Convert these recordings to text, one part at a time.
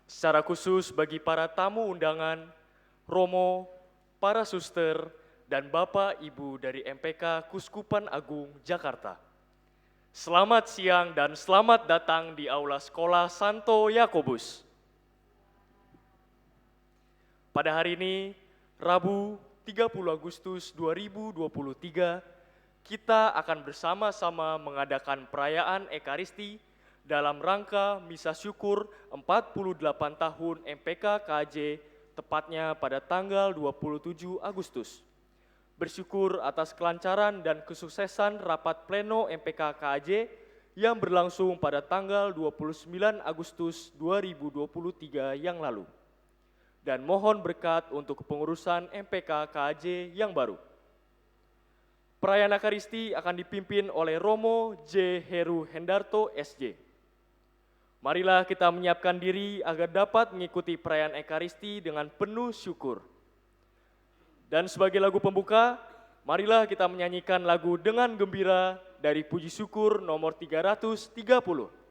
Secara khusus bagi para tamu undangan, Romo, para suster, dan Bapak Ibu dari MPK Kuskupan Agung Jakarta. Selamat siang dan selamat datang di Aula Sekolah Santo Yakobus. Pada hari ini, Rabu 30 Agustus 2023, kita akan bersama-sama mengadakan perayaan Ekaristi dalam rangka Misa Syukur 48 tahun MPK KJ, tepatnya pada tanggal 27 Agustus. Bersyukur atas kelancaran dan kesuksesan rapat pleno MPK KJ yang berlangsung pada tanggal 29 Agustus 2023 yang lalu. Dan mohon berkat untuk kepengurusan MPK KJ yang baru. Perayaan Ekaristi akan dipimpin oleh Romo J. Heru Hendarto SJ. Marilah kita menyiapkan diri agar dapat mengikuti perayaan Ekaristi dengan penuh syukur. Dan sebagai lagu pembuka, marilah kita menyanyikan lagu Dengan Gembira dari Puji Syukur nomor 330.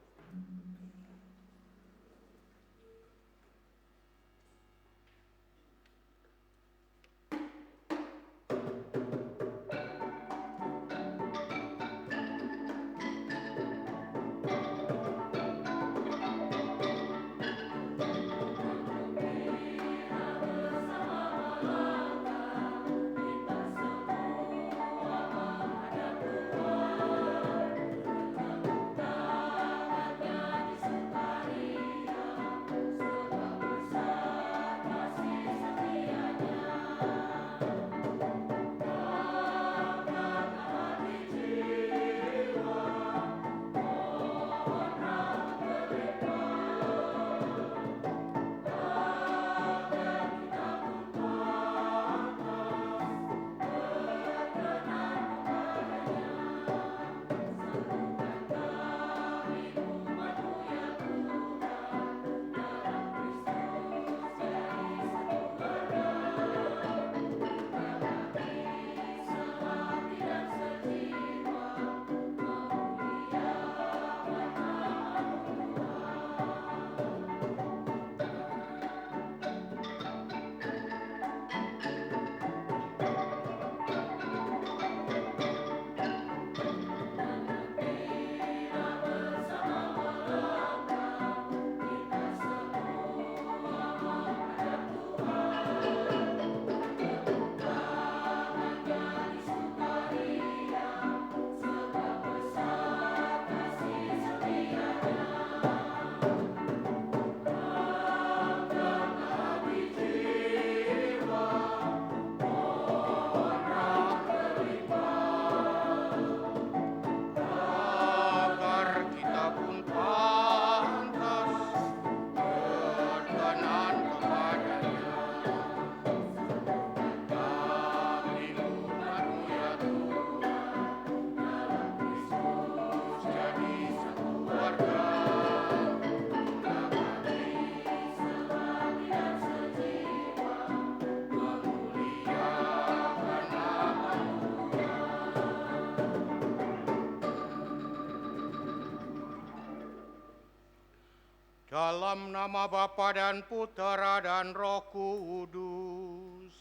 Dalam nama Bapa dan Putera dan Roh Kudus.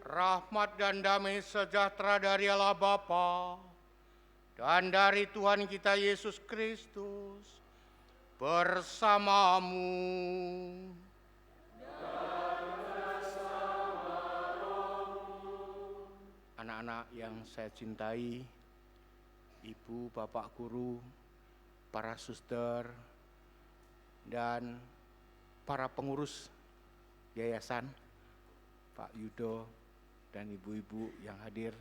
Rahmat dan damai sejahtera dari Allah Bapa dan dari Tuhan kita Yesus Kristus bersamamu. Anak-anak yang saya cintai, Ibu, Bapak Guru, para suster, dan para pengurus yayasan, Pak Yudo, dan ibu-ibu yang hadir.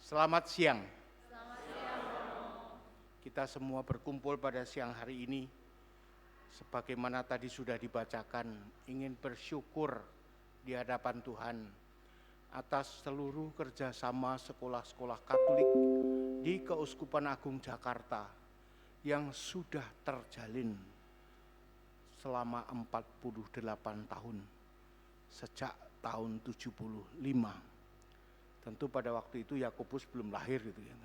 Selamat siang. Selamat siang, Romo. Kita semua berkumpul pada siang hari ini, sebagaimana tadi sudah dibacakan, ingin bersyukur di hadapan Tuhan atas seluruh kerjasama sekolah-sekolah Katolik di Keuskupan Agung Jakarta yang sudah terjalin selama 48 tahun sejak tahun 75. Tentu pada waktu itu Yakobus belum lahir gitu ya.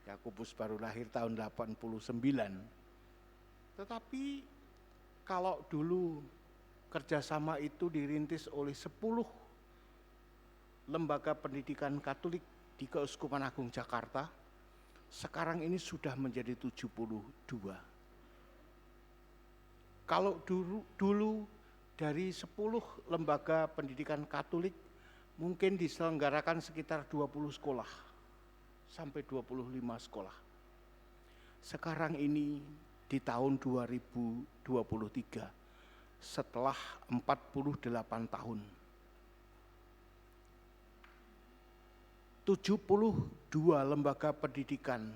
Yakobus baru lahir tahun 89. Tetapi kalau dulu kerjasama itu dirintis oleh 10 lembaga pendidikan Katolik di Keuskupan Agung Jakarta, sekarang ini sudah menjadi 72. Kalau dulu dari 10 lembaga pendidikan Katolik mungkin diselenggarakan sekitar 20 sekolah sampai 25 sekolah. Sekarang ini di tahun 2023 setelah 48 tahun 72 lembaga pendidikan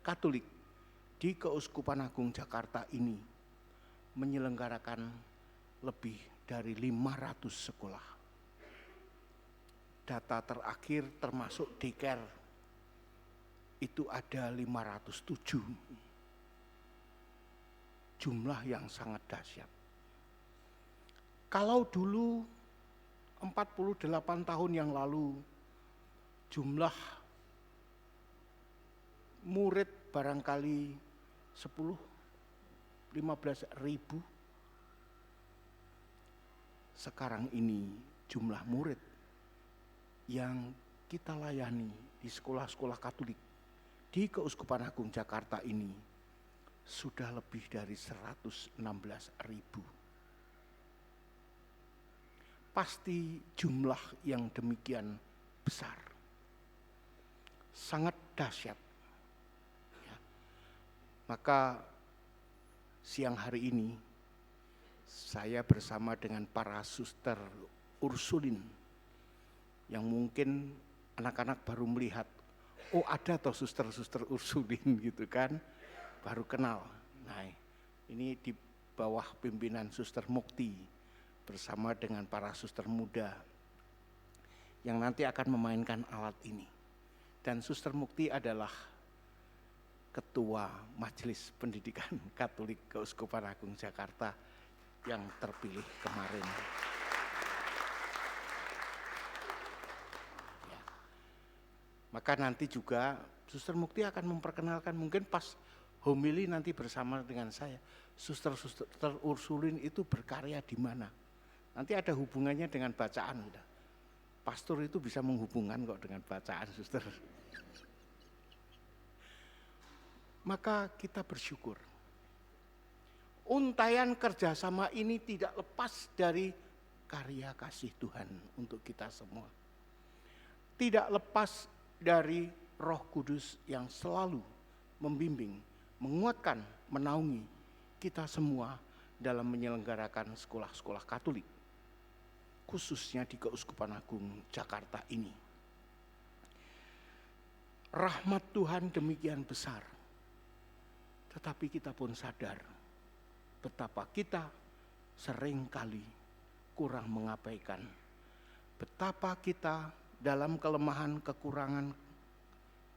Katolik di Keuskupan Agung Jakarta ini menyelenggarakan lebih dari 500 sekolah. Data terakhir termasuk daycare itu ada 507. Jumlah yang sangat dahsyat. Kalau dulu 48 tahun yang lalu jumlah murid barangkali 10-15 ribu. Sekarang ini jumlah murid yang kita layani di sekolah-sekolah Katolik di Keuskupan Agung Jakarta ini sudah lebih dari 116 ribu. Pasti jumlah yang demikian besar, sangat dahsyat. Ya. Maka siang hari ini saya bersama dengan para suster Ursulin yang mungkin anak-anak baru melihat, oh ada toh suster-suster Ursulin gitu kan, baru kenal. Nah ini di bawah pimpinan Suster Mukti bersama dengan para suster muda yang nanti akan memainkan alat ini. Dan Suster Mukti adalah Ketua Majelis Pendidikan Katolik Keuskupan Agung Jakarta yang terpilih kemarin. Ya. Maka nanti juga Suster Mukti akan memperkenalkan, mungkin pas homili nanti bersama dengan saya, Suster-suster Ursulin itu berkarya di mana. Nanti ada hubungannya dengan bacaan. Pastor itu bisa menghubungkan kok dengan bacaan, suster. Maka kita bersyukur. Untaian kerjasama ini tidak lepas dari karya kasih Tuhan untuk kita semua. Tidak lepas dari Roh Kudus yang selalu membimbing, menguatkan, menaungi kita semua dalam menyelenggarakan sekolah-sekolah Katolik, khususnya di Keuskupan Agung Jakarta ini. Rahmat Tuhan demikian besar, tetapi kita pun sadar betapa kita seringkali kurang mengabaikan, betapa kita dalam kelemahan kekurangan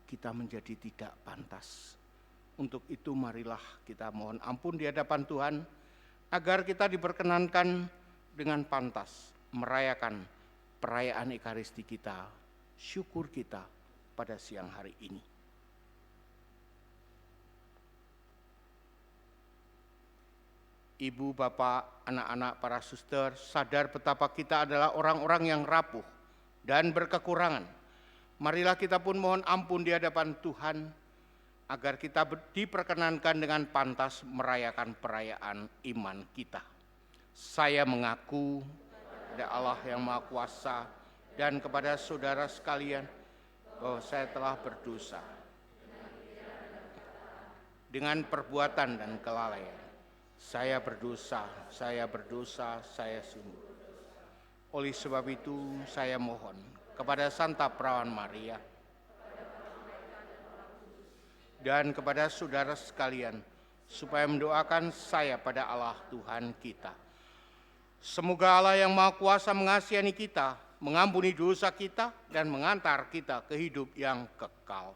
kita menjadi tidak pantas. Untuk itu marilah kita mohon ampun di hadapan Tuhan, agar kita diperkenankan dengan pantas merayakan perayaan Ekaristi kita, syukur kita pada siang hari ini. Ibu, bapak, anak-anak, para suster, sadar betapa kita adalah orang-orang yang rapuh dan berkekurangan. Marilah kita pun mohon ampun di hadapan Tuhan, agar kita diperkenankan dengan pantas merayakan perayaan iman kita. Saya mengaku kepada Allah yang Maha Kuasa dan kepada saudara sekalian bahwa saya telah berdosa dengan perbuatan dan kelalaian. Saya berdosa, saya sungguh. Oleh sebab itu saya mohon kepada Santa Perawan Maria dan kepada saudara sekalian supaya mendoakan saya pada Allah Tuhan kita. Semoga Allah yang Maha Kuasa mengasihani kita, mengampuni dosa kita, dan mengantar kita ke hidup yang kekal.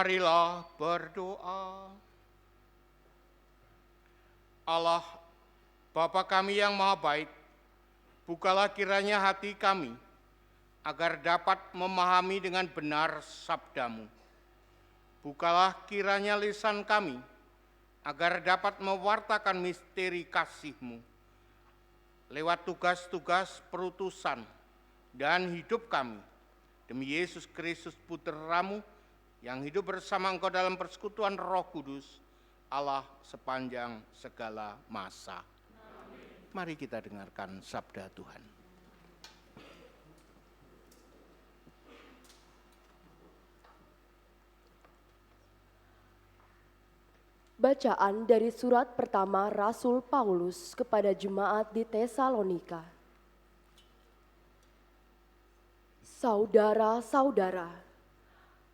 Marilah berdoa. Allah, Bapa kami yang maha baik, bukalah kiranya hati kami, agar dapat memahami dengan benar sabda-Mu. Bukalah kiranya lisan kami, agar dapat mewartakan misteri kasih-Mu. Lewat tugas-tugas perutusan dan hidup kami, demi Yesus Kristus Putra-Mu, yang hidup bersama Engkau dalam persekutuan Roh Kudus, Allah sepanjang segala masa. Amin. Mari kita dengarkan sabda Tuhan. Bacaan dari surat pertama Rasul Paulus kepada jemaat di Tesalonika. Saudara-saudara,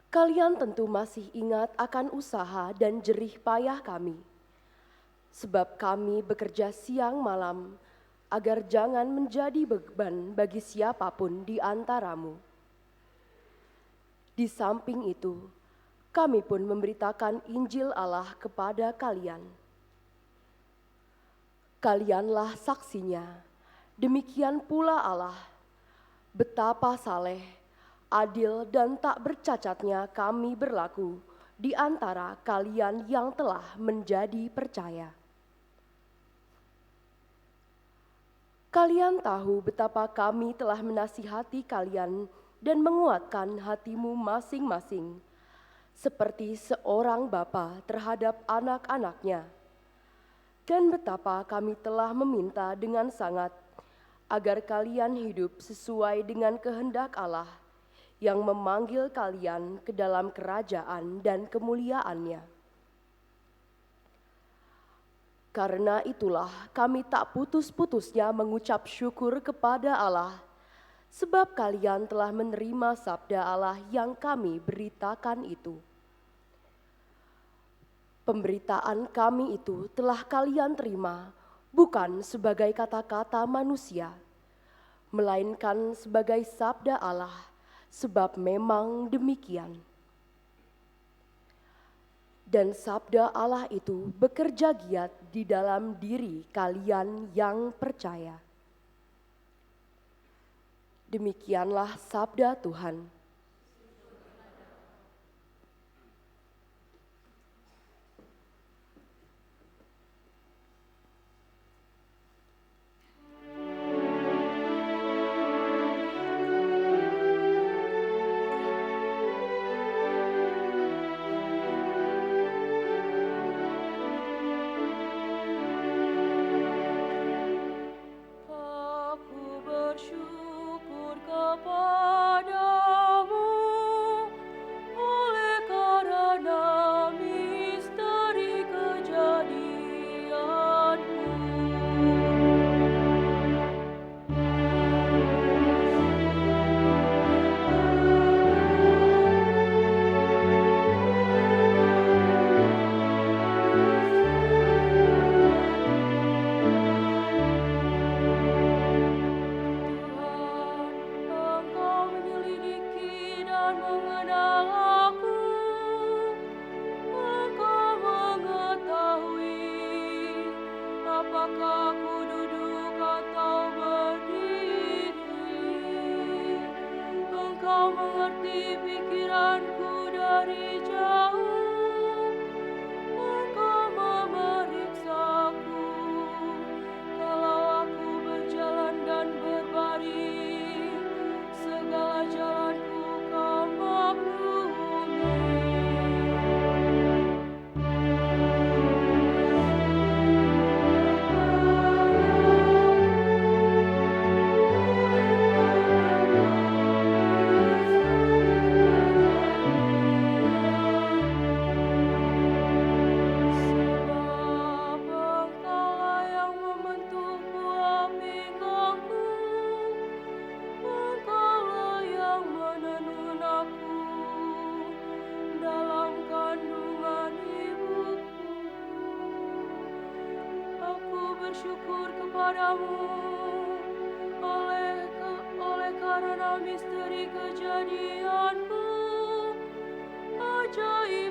kalian tentu masih ingat akan usaha dan jerih payah kami, sebab kami bekerja siang malam agar jangan menjadi beban bagi siapapun di antaramu. Di samping itu, kami pun memberitakan Injil Allah kepada kalian. Kalianlah saksinya, demikian pula Allah, betapa saleh, adil dan tak bercacatnya kami berlaku di antara kalian yang telah menjadi percaya. Kalian tahu betapa kami telah menasihati kalian dan menguatkan hatimu masing-masing, seperti seorang bapa terhadap anak-anaknya, dan betapa kami telah meminta dengan sangat agar kalian hidup sesuai dengan kehendak Allah yang memanggil kalian ke dalam kerajaan dan kemuliaannya. Karena itulah kami tak putus-putusnya mengucap syukur kepada Allah, sebab kalian telah menerima sabda Allah yang kami beritakan itu. Pemberitaan kami itu telah kalian terima bukan sebagai kata-kata manusia, melainkan sebagai sabda Allah, sebab memang demikian. Dan sabda Allah itu bekerja giat di dalam diri kalian yang percaya. Demikianlah sabda Tuhan. Bersyukur kepadamu oleh karena misteri kejadianku ajaib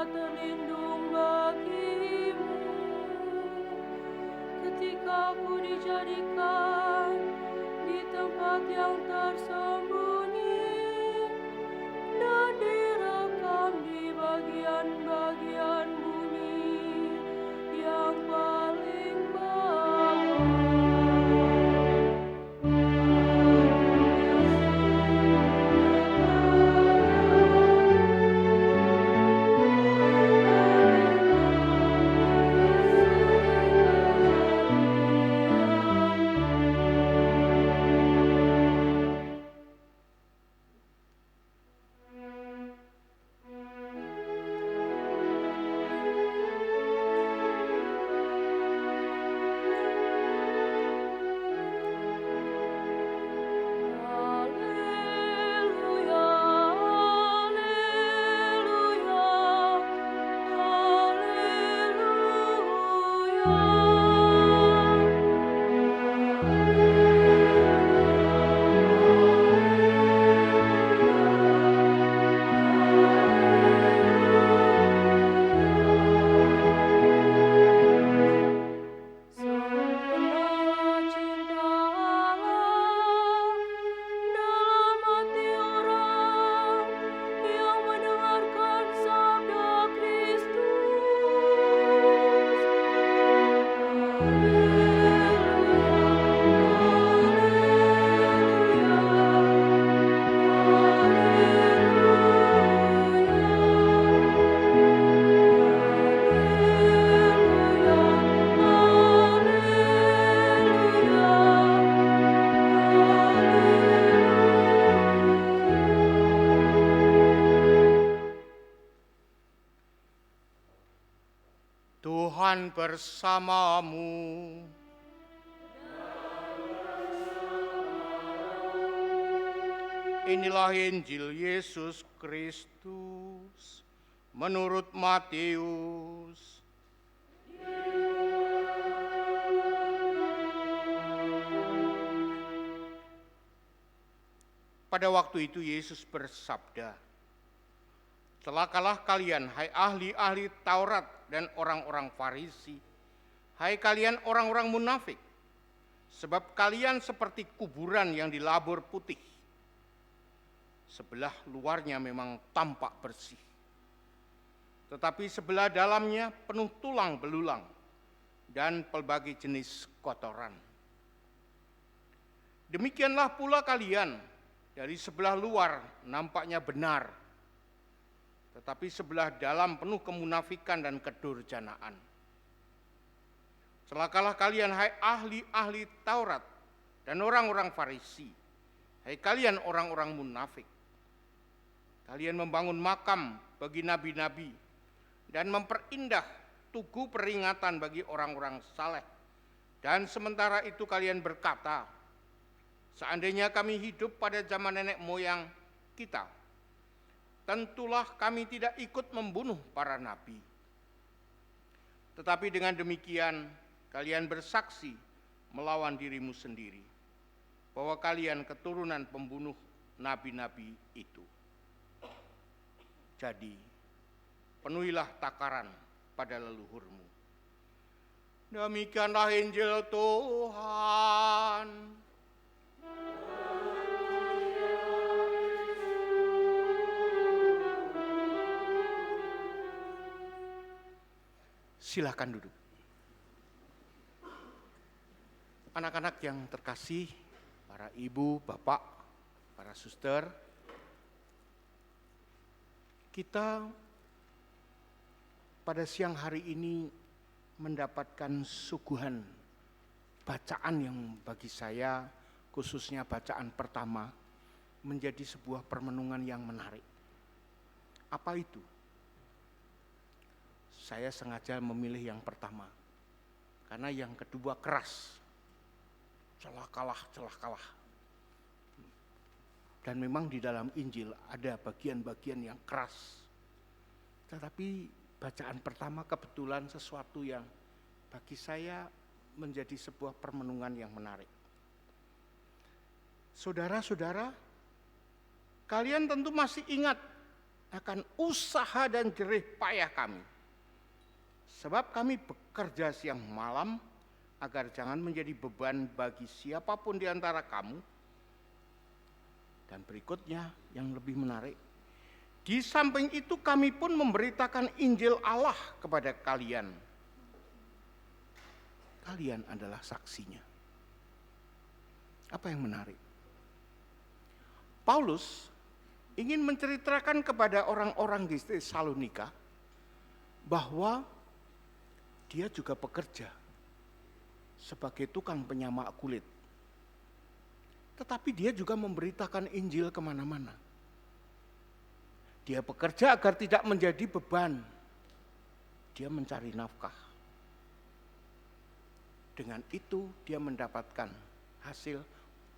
tempat terlindung bagimu. Ketika aku dijadikan di tempat yang tersembunyi dan direkam di bagian-bagian bumi yang paling bawah. Haleluya, haleluya, Sempurnalah cinta Allah dalam hati orang yang mendengarkan sabda Kristus. Tuhan bersamamu. Inilah Injil Yesus Kristus menurut Matius. Pada waktu itu Yesus bersabda, "Celakalah kalian, hai ahli-ahli Taurat dan orang-orang Farisi, hai kalian orang-orang munafik, sebab kalian seperti kuburan yang dilabur putih. Sebelah luarnya memang tampak bersih, tetapi sebelah dalamnya penuh tulang belulang dan pelbagai jenis kotoran. Demikianlah pula kalian, dari sebelah luar nampaknya benar, tetapi sebelah dalam penuh kemunafikan dan kedurjanaan. Celakalah kalian, hai ahli-ahli Taurat dan orang-orang Farisi, hai kalian orang-orang munafik. Kalian membangun makam bagi nabi-nabi dan memperindah tugu peringatan bagi orang-orang saleh. Dan sementara itu kalian berkata, seandainya kami hidup pada zaman nenek moyang kita, tentulah kami tidak ikut membunuh para nabi. Tetapi dengan demikian kalian bersaksi melawan dirimu sendiri, bahwa kalian keturunan pembunuh nabi-nabi itu. Jadi, penuhilah takaran pada leluhurmu." Demikianlah Injil Tuhan. Silakan duduk. Anak-anak yang terkasih, para ibu, bapak, para suster, kita pada siang hari ini mendapatkan suguhan bacaan yang bagi saya, khususnya bacaan pertama, menjadi sebuah permenungan yang menarik. Apa itu? Saya sengaja memilih yang pertama, karena yang kedua keras. Celah kalah. Dan memang di dalam Injil ada bagian-bagian yang keras. Tetapi bacaan pertama kebetulan sesuatu yang bagi saya menjadi sebuah permenungan yang menarik. Saudara-saudara, kalian tentu masih ingat akan usaha dan jerih payah kami. Sebab kami bekerja siang malam agar jangan menjadi beban bagi siapapun di antara kamu. Dan berikutnya yang lebih menarik, di samping itu kami pun memberitakan Injil Allah kepada kalian. Kalian adalah saksinya. Apa yang menarik? Paulus ingin menceritakan kepada orang-orang di Tesalonika bahwa dia juga bekerja sebagai tukang penyamak kulit. Tetapi dia juga memberitakan Injil kemana-mana. Dia bekerja agar tidak menjadi beban. Dia mencari nafkah. Dengan itu dia mendapatkan hasil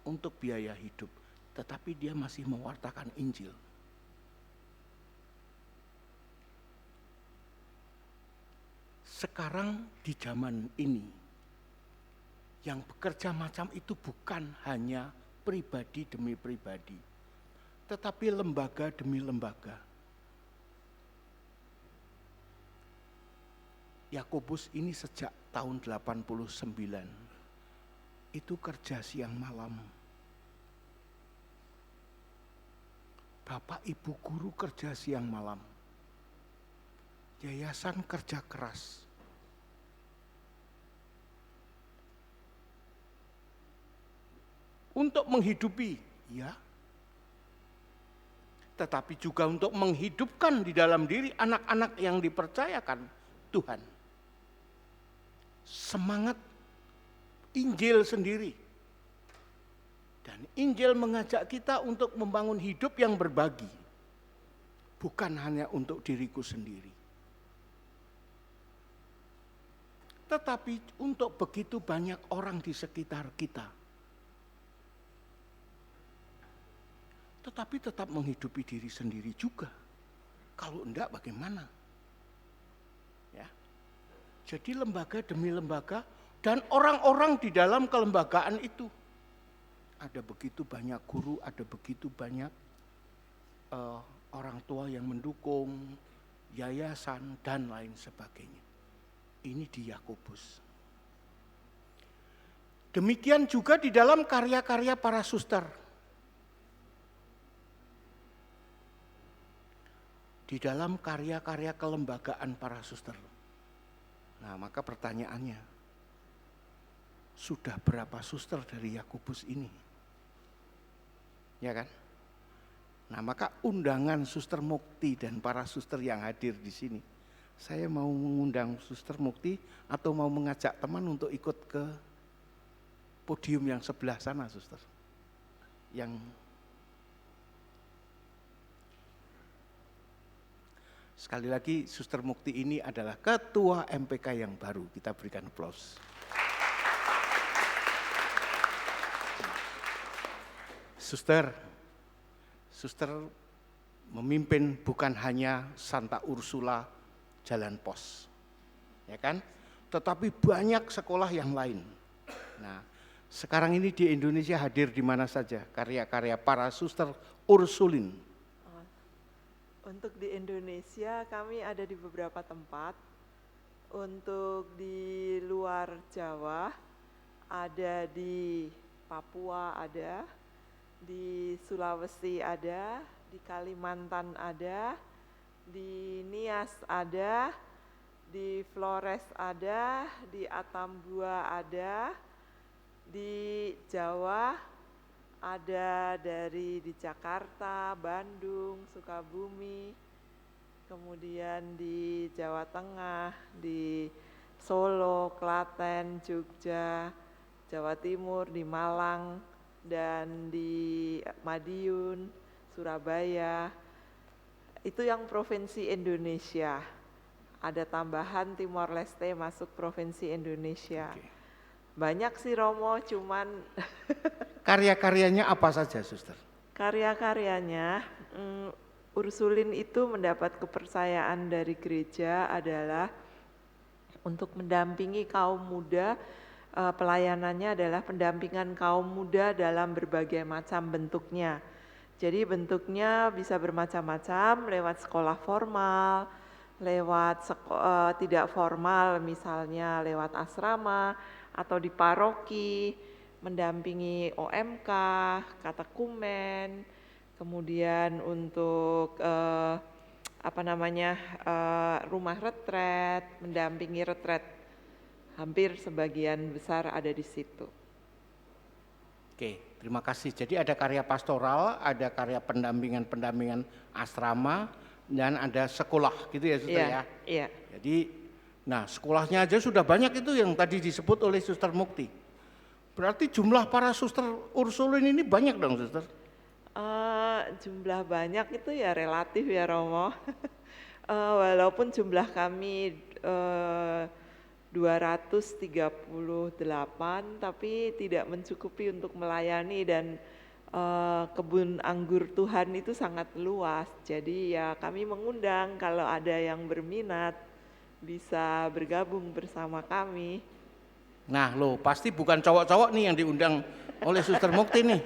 untuk biaya hidup. Tetapi dia masih mewartakan Injil. Sekarang di zaman ini, yang bekerja macam itu bukan hanya pribadi demi pribadi, tetapi lembaga demi lembaga. Yakobus ini sejak tahun 89, itu kerja siang malam. Bapak ibu guru kerja siang malam. Yayasan kerja keras. Untuk menghidupi, ya. Tetapi juga untuk menghidupkan di dalam diri anak-anak yang dipercayakan Tuhan. Semangat Injil sendiri. Dan Injil mengajak kita untuk membangun hidup yang berbagi. Bukan hanya untuk diriku sendiri. Tetapi untuk begitu banyak orang di sekitar kita. Tetapi tetap menghidupi diri sendiri juga. Kalau enggak bagaimana? Ya. Jadi lembaga demi lembaga dan orang-orang di dalam kelembagaan itu. Ada begitu banyak guru, ada begitu banyak orang tua yang mendukung, yayasan dan lain sebagainya. Ini di Yakobus. Demikian juga di dalam karya-karya para suster. Di dalam karya-karya kelembagaan para suster. Nah, maka pertanyaannya, sudah berapa suster dari Yakobus ini? Ya kan? Nah, maka undangan Suster Mukti dan para suster yang hadir di sini. Saya mau mengundang Suster Mukti atau mau mengajak teman untuk ikut ke podium yang sebelah sana, Suster. Yang sekali lagi Suster Mukti ini adalah ketua MPK yang baru. Kita berikan aplaus. Suster memimpin bukan hanya Santa Ursula Jalan Pos, ya kan? Tetapi banyak sekolah yang lain. Nah, sekarang ini di Indonesia hadir di mana saja karya-karya para suster Ursulin. Untuk di Indonesia kami ada di beberapa tempat. Untuk di luar Jawa ada di Papua ada. Di Sulawesi ada, di Kalimantan ada, di Nias ada, di Flores ada, di Atambua ada, di Jawa ada dari di Jakarta, Bandung, Sukabumi, kemudian di Jawa Tengah, di Solo, Klaten, Jogja, Jawa Timur, di Malang, dan di Madiun, Surabaya. Itu yang provinsi Indonesia. Ada tambahan Timor Leste masuk provinsi Indonesia. Oke. Banyak sih Romo, cuman Karya-karyanya apa saja, Suster? karya-karyanya Ursulin itu mendapat kepercayaan dari gereja adalah untuk mendampingi kaum muda. Pelayanannya adalah pendampingan kaum muda dalam berbagai macam bentuknya. Jadi bentuknya bisa bermacam-macam, lewat sekolah formal, lewat tidak formal, misalnya lewat asrama atau di paroki, mendampingi OMK, katekumen, kemudian untuk rumah retret, mendampingi retret. Hampir sebagian besar ada di situ. Oke, terima kasih. Jadi ada karya pastoral, ada karya pendampingan asrama, dan ada sekolah gitu ya Suster ya? Iya. Jadi, nah sekolahnya aja sudah banyak itu yang tadi disebut oleh Suster Mukti. Berarti jumlah para Suster Ursulin ini banyak dong Suster? Jumlah banyak itu ya relatif ya Romo. Walaupun jumlah kami 238, tapi tidak mencukupi untuk melayani, dan kebun anggur Tuhan itu sangat luas. Jadi ya kami mengundang kalau ada yang berminat bisa bergabung bersama kami. Nah loh, pasti bukan cowok-cowok nih yang diundang oleh Suster Mukti nih.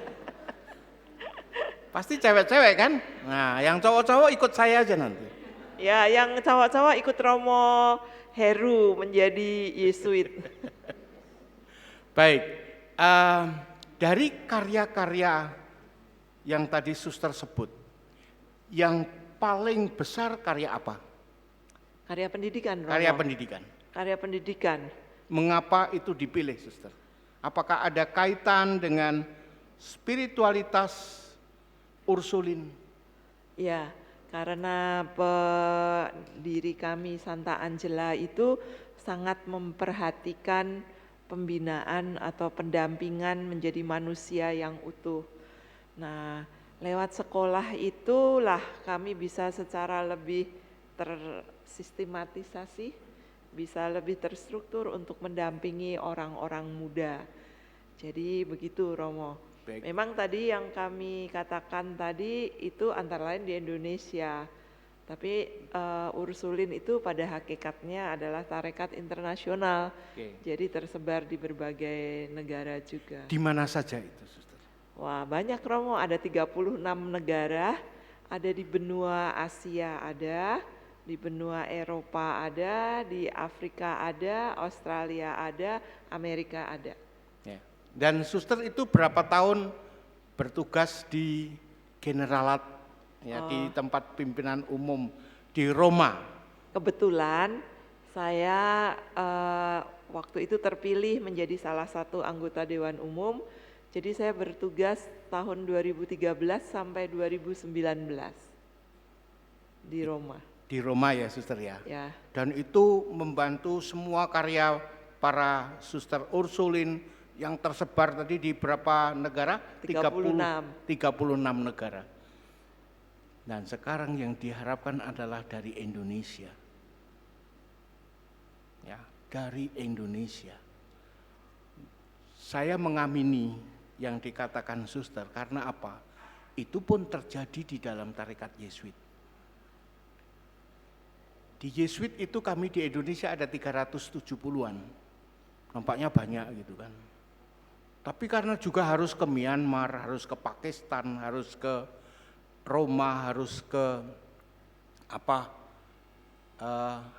Pasti cewek-cewek kan? Nah yang cowok-cowok ikut saya aja nanti. Ya, yang cowok-cowok ikut Romo Heru menjadi Yesuit. Baik, dari karya-karya yang tadi Suster sebut, yang paling besar karya apa? Karya pendidikan, Romo. Karya pendidikan. Karya pendidikan. Mengapa itu dipilih, Suster? Apakah ada kaitan dengan spiritualitas Ursulin? Ya, karena pendiri kami Santa Angela itu sangat memperhatikan pembinaan atau pendampingan menjadi manusia yang utuh. Nah, lewat sekolah itulah kami bisa secara lebih tersistematisasi, bisa lebih terstruktur untuk mendampingi orang-orang muda. Jadi begitu Romo. Baik. Memang tadi yang kami katakan tadi itu antara lain di Indonesia. Tapi Ursulin itu pada hakikatnya adalah tarekat internasional. Oke. Jadi tersebar di berbagai negara juga. Di mana saja itu, Suster? Wah, banyak Romo, ada 36 negara, ada di benua Asia ada, di benua Eropa ada, di Afrika ada, Australia ada, Amerika ada. Ya. Dan Suster itu berapa tahun bertugas di Generalat, ya, di tempat pimpinan umum di Roma? Kebetulan saya waktu itu terpilih menjadi salah satu anggota Dewan Umum, jadi saya bertugas tahun 2013 sampai 2019 di Roma. Di Roma ya Suster ya? Ya. Dan itu membantu semua karya para Suster Ursulin yang tersebar tadi di berapa negara? 36. 36 negara. Dan sekarang yang diharapkan adalah dari Indonesia. Ya, dari Indonesia. Saya mengamini yang dikatakan Suster karena apa? Itu pun terjadi di dalam tarekat Yesuit. Di Yesuit itu kami di Indonesia ada 370-an. Nampaknya banyak gitu kan. Tapi karena juga harus ke Myanmar, harus ke Pakistan, harus ke Roma, harus ke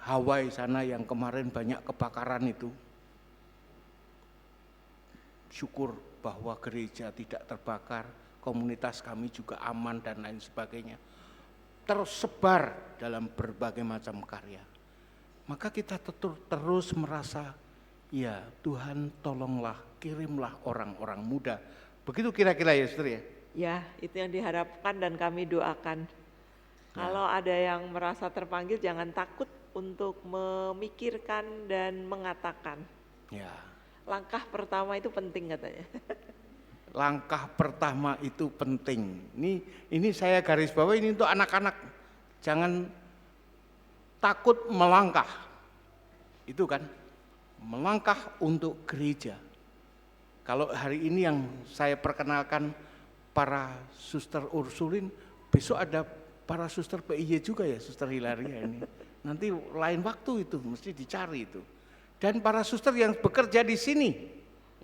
Hawaii sana yang kemarin banyak kebakaran itu. Syukur bahwa gereja tidak terbakar, komunitas kami juga aman dan lain sebagainya. Tersebar dalam berbagai macam karya. Maka kita terus merasa, ya Tuhan tolonglah, kirimlah orang-orang muda. Begitu kira-kira ya Suster ya? Ya, itu yang diharapkan dan kami doakan. Kalau ada yang merasa terpanggil, jangan takut untuk memikirkan dan mengatakan. Ya. Langkah pertama itu penting katanya. Langkah pertama itu penting. Ini saya garis bawah ini untuk anak-anak. Jangan takut melangkah. Itu kan, melangkah untuk gereja. Kalau hari ini yang saya perkenalkan para Suster Ursulin, besok ada para Suster PIY juga ya, Suster Hilaria ini. Nanti lain waktu itu, mesti dicari itu. Dan para suster yang bekerja di sini,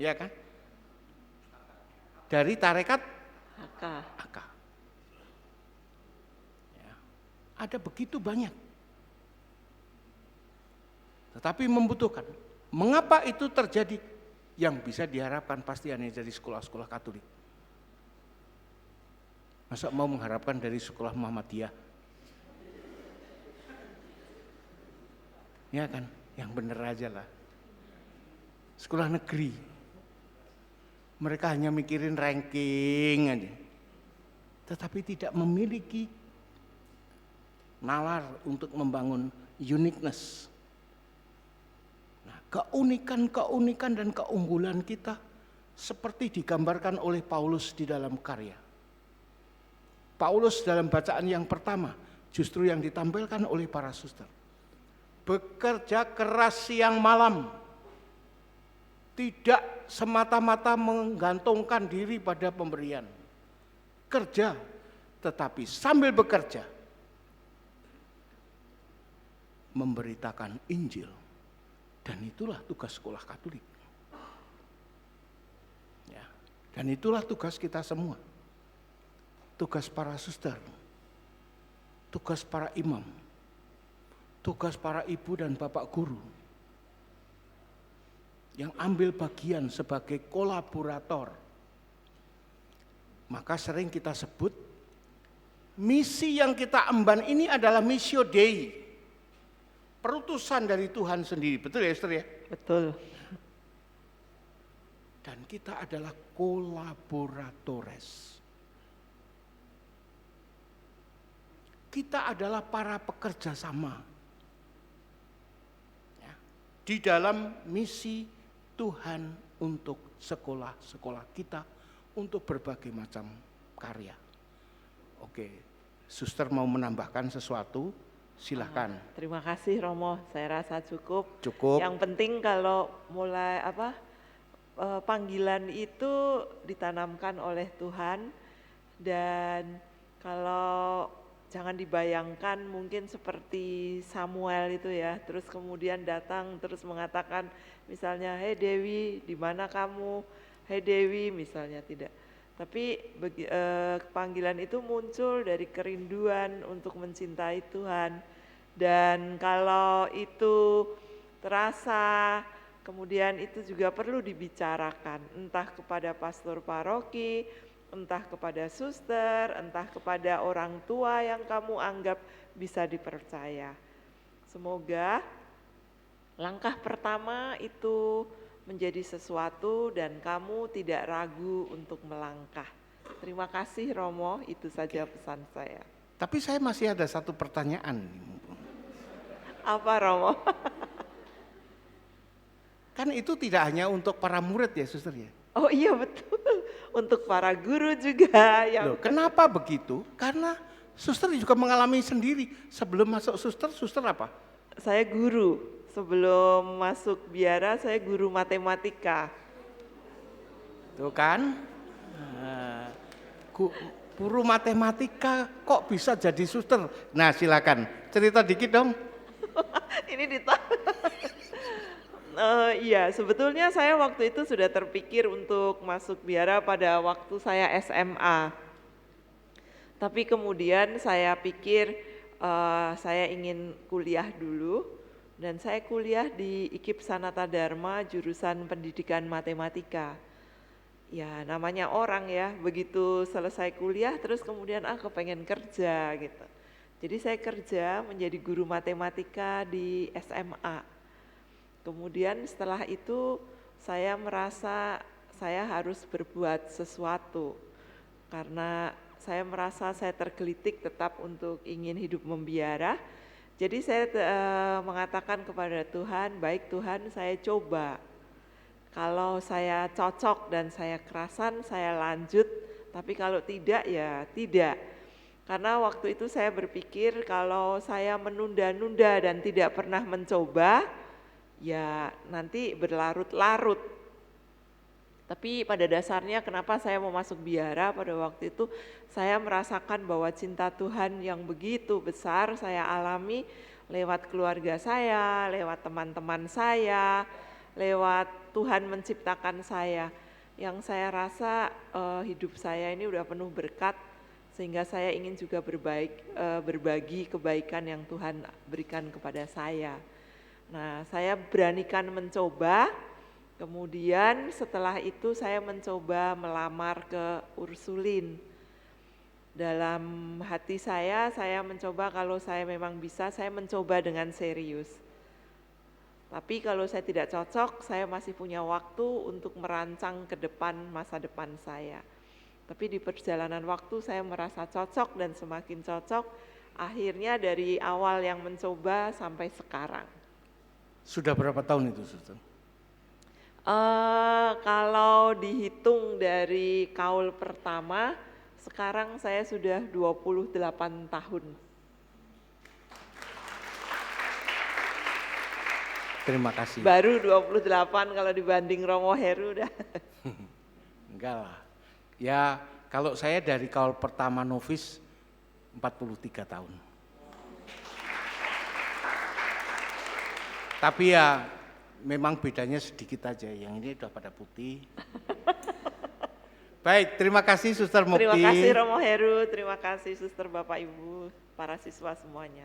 ya kan? Dari tarekat Maka AK. Ada begitu banyak. Tetapi membutuhkan. Mengapa itu terjadi? Yang bisa diharapkan pasti hanya dari sekolah-sekolah Katolik. Masa mau mengharapkan dari sekolah Muhammadiyah? Ya kan, yang benar aja lah. Sekolah negeri. Mereka hanya mikirin ranking aja. Tetapi tidak memiliki nalar untuk membangun uniqueness. Nah, keunikan dan keunggulan kita seperti digambarkan oleh Paulus di dalam karya. Paulus dalam bacaan yang pertama justru yang ditampilkan oleh para suster. Bekerja keras siang malam. Tidak semata-mata menggantungkan diri pada pemberian. Kerja, tetapi sambil bekerja memberitakan Injil. Dan itulah tugas sekolah Katolik. Ya, dan itulah tugas kita semua. Tugas para suster, tugas para imam, tugas para ibu dan bapak guru yang ambil bagian sebagai kolaborator. Maka sering kita sebut misi yang kita emban ini adalah missio Dei, perutusan dari Tuhan sendiri. Betul ya Esther ya? Betul. Dan kita adalah kolaboratores. Kita adalah para pekerja sama ya, di dalam misi Tuhan untuk sekolah-sekolah kita, untuk berbagai macam karya. Oke, suster mau menambahkan sesuatu, silahkan. Terima kasih Romo, saya rasa cukup. Cukup. Yang penting kalau mulai panggilan itu ditanamkan oleh Tuhan, dan kalau jangan dibayangkan mungkin seperti Samuel itu ya, terus kemudian datang terus mengatakan misalnya, "Hei Dewi, di mana kamu? Hei Dewi," misalnya, tidak. Tapi panggilan itu muncul dari kerinduan untuk mencintai Tuhan. Dan kalau itu terasa, kemudian itu juga perlu dibicarakan, entah kepada pastor paroki, entah kepada suster, entah kepada orang tua yang kamu anggap bisa dipercaya. Semoga langkah pertama itu menjadi sesuatu dan kamu tidak ragu untuk melangkah. Terima kasih Romo, itu saja pesan saya. Tapi saya masih ada satu pertanyaan. Apa Romo? Kan itu tidak hanya untuk para murid ya suster ya? Oh iya betul, untuk para guru juga. Loh, kenapa begitu? Karena suster juga mengalami sendiri. Sebelum masuk suster, suster apa? Saya guru, sebelum masuk biara saya guru matematika. Tuh kan, guru matematika kok bisa jadi suster? Nah silakan, cerita dikit dong. Ini iya, sebetulnya saya waktu itu sudah terpikir untuk masuk biara pada waktu saya SMA. Tapi kemudian saya pikir saya ingin kuliah dulu, dan saya kuliah di IKIP Sanata Dharma jurusan pendidikan matematika. Ya namanya orang ya, begitu selesai kuliah terus kemudian kepengen kerja gitu. Jadi saya kerja menjadi guru matematika di SMA. Kemudian setelah itu saya merasa saya harus berbuat sesuatu karena saya merasa saya tergelitik tetap untuk ingin hidup membiara. Jadi saya mengatakan kepada Tuhan, baik Tuhan saya coba. Kalau saya cocok dan saya kerasan saya lanjut, tapi kalau tidak ya tidak. Karena waktu itu saya berpikir kalau saya menunda-nunda dan tidak pernah mencoba, ya nanti berlarut-larut. Tapi pada dasarnya kenapa saya mau masuk biara pada waktu itu, saya merasakan bahwa cinta Tuhan yang begitu besar saya alami lewat keluarga saya, lewat teman-teman saya, lewat Tuhan menciptakan saya. Yang saya rasa hidup saya ini udah penuh berkat, sehingga saya ingin juga berbagi kebaikan yang Tuhan berikan kepada saya. Nah, saya beranikan mencoba, kemudian setelah itu saya mencoba melamar ke Ursulin. Dalam hati saya mencoba kalau saya memang bisa, saya mencoba dengan serius. Tapi kalau saya tidak cocok, saya masih punya waktu untuk merancang ke depan masa depan saya. Tapi di perjalanan waktu saya merasa cocok dan semakin cocok, akhirnya dari awal yang mencoba sampai sekarang. Sudah berapa tahun itu, Suster? Kalau dihitung dari kaul pertama, sekarang saya sudah 28 tahun. Terima kasih. Baru 28 kalau dibanding Romo Heru udah. Enggak lah. Ya, kalau saya dari kaul pertama novis 43 tahun. Tapi ya memang bedanya sedikit aja, yang ini udah pada putih. Baik, terima kasih Suster Mukti. Terima kasih Romo Heru, terima kasih Suster Bapak Ibu, para siswa semuanya.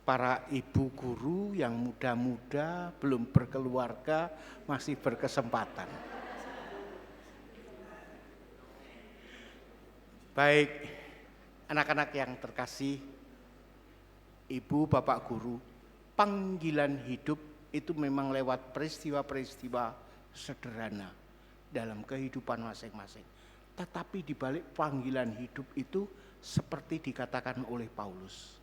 Para ibu guru yang muda-muda, belum berkeluarga, masih berkesempatan. Baik, anak-anak yang terkasih, ibu, bapak guru, panggilan hidup itu memang lewat peristiwa-peristiwa sederhana dalam kehidupan masing-masing. Tetapi di balik panggilan hidup itu seperti dikatakan oleh Paulus,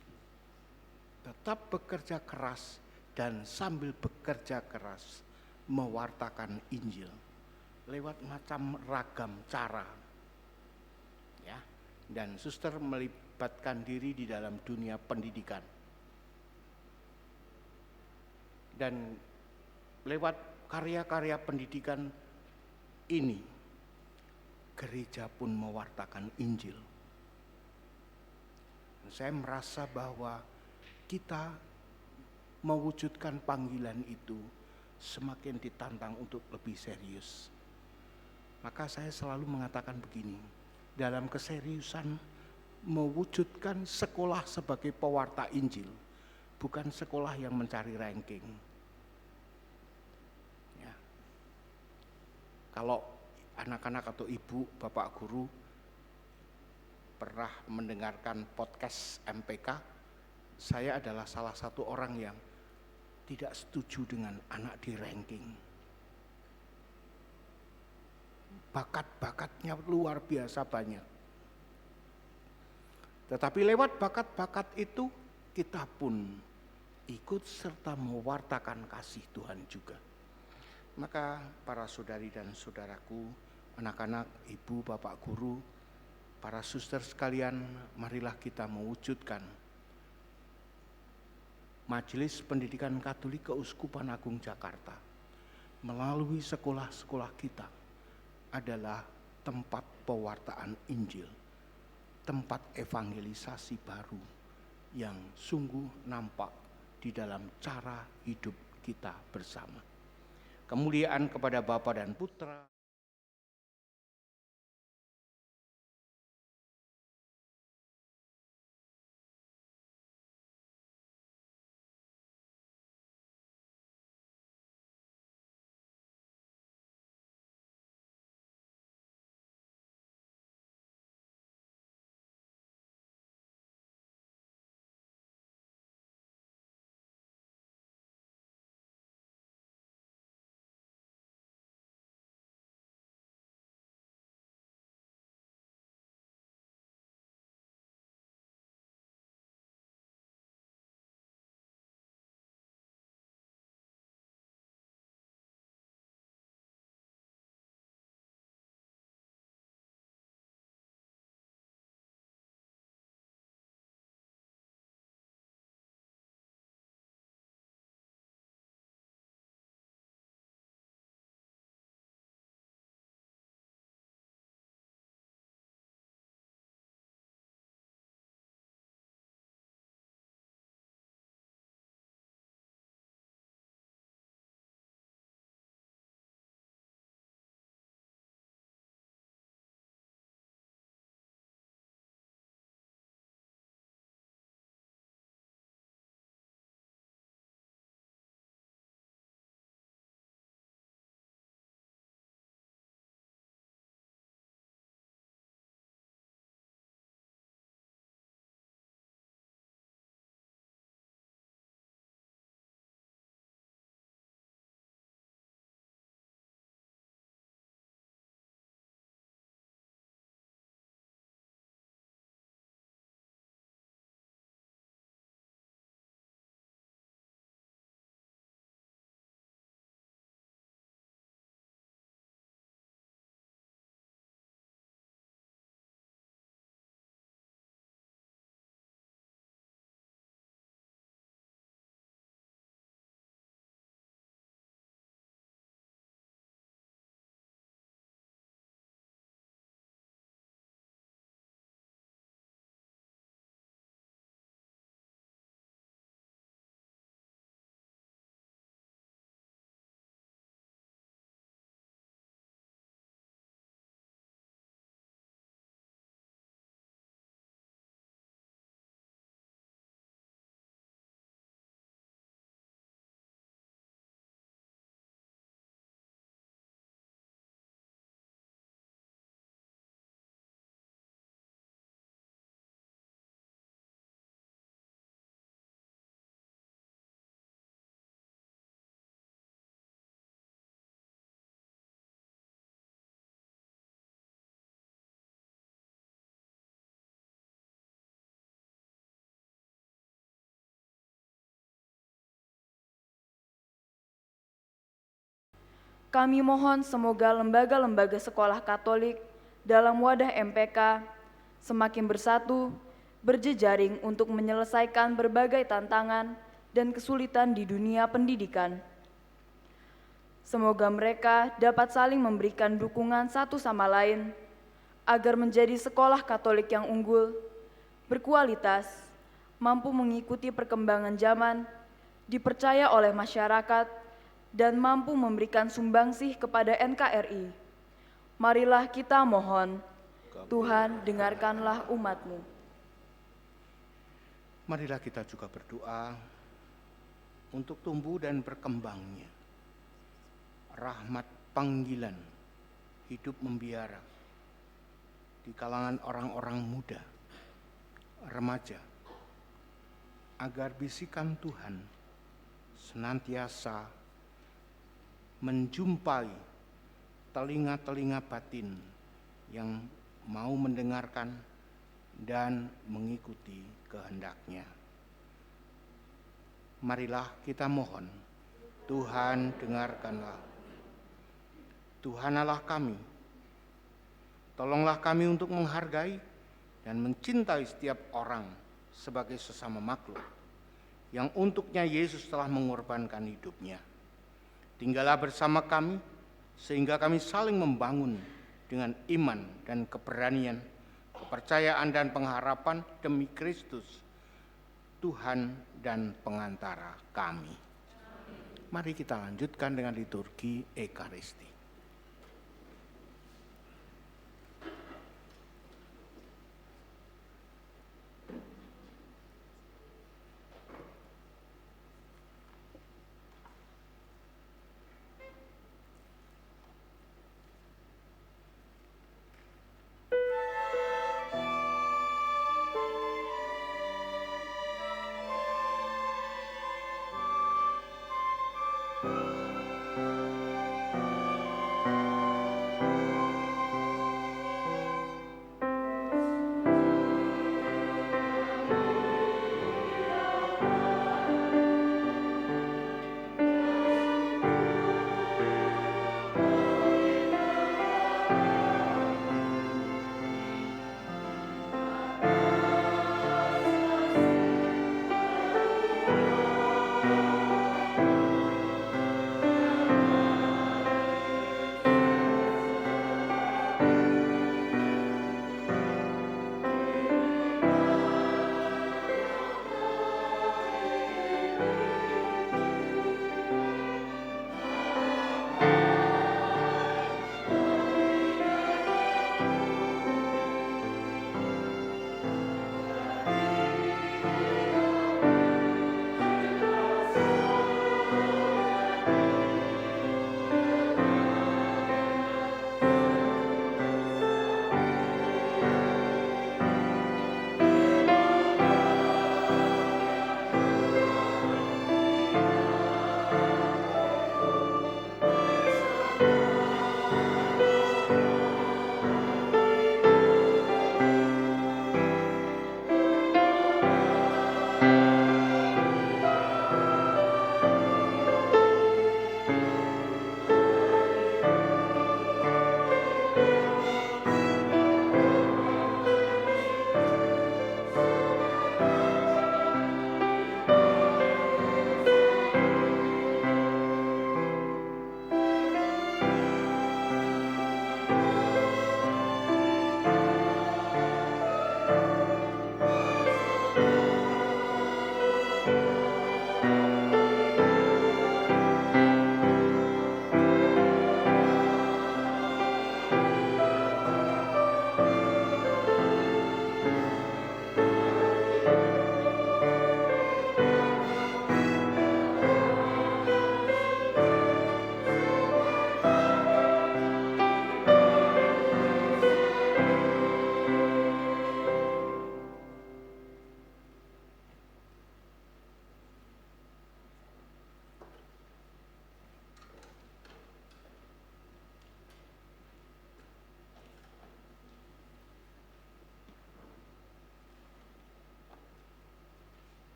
tetap bekerja keras dan sambil bekerja keras mewartakan Injil lewat macam ragam cara. Ya, dan suster melibatkan diri di dalam dunia pendidikan. Dan lewat karya-karya pendidikan ini, gereja pun mewartakan Injil. Saya merasa bahwa kita mewujudkan panggilan itu semakin ditantang untuk lebih serius. Maka saya selalu mengatakan begini, dalam keseriusan mewujudkan sekolah sebagai pewarta Injil, bukan sekolah yang mencari ranking. Ya. Kalau anak-anak atau ibu, bapak guru pernah mendengarkan podcast MPK, saya adalah salah satu orang yang tidak setuju dengan anak di ranking. Bakat-bakatnya luar biasa banyak. Tetapi lewat bakat-bakat itu kita pun ikut serta mewartakan kasih Tuhan juga. Maka para saudari dan saudaraku, anak-anak, ibu, bapak guru, para suster sekalian, marilah kita mewujudkan Majelis Pendidikan Katolik Keuskupan Agung Jakarta melalui sekolah-sekolah kita adalah tempat pewartaan Injil, tempat evangelisasi baru yang sungguh nampak di dalam cara hidup kita bersama. Kemuliaan kepada Bapa dan Putra Kami mohon semoga lembaga-lembaga sekolah Katolik dalam wadah MPK semakin bersatu, berjejaring untuk menyelesaikan berbagai tantangan dan kesulitan di dunia pendidikan. Semoga mereka dapat saling memberikan dukungan satu sama lain agar menjadi sekolah Katolik yang unggul, berkualitas, mampu mengikuti perkembangan zaman, dipercaya oleh masyarakat, dan mampu memberikan sumbangsih kepada NKRI. Marilah kita mohon, Tuhan dengarkanlah umat-Mu. Marilah kita juga berdoa untuk tumbuh dan berkembangnya rahmat panggilan hidup membiara di kalangan orang-orang muda, remaja, agar bisikan Tuhan senantiasa menjumpai telinga-telinga batin yang mau mendengarkan dan mengikuti kehendak-Nya. Marilah kita mohon, Tuhan dengarkanlah. Tuhan Allah kami, tolonglah kami untuk menghargai dan mencintai setiap orang sebagai sesama makhluk yang untuknya Yesus telah mengorbankan hidupnya. Tinggallah bersama kami sehingga kami saling membangun dengan iman dan keberanian, kepercayaan dan pengharapan demi Kristus, Tuhan dan pengantara kami. Mari kita lanjutkan dengan liturgi Ekaristi.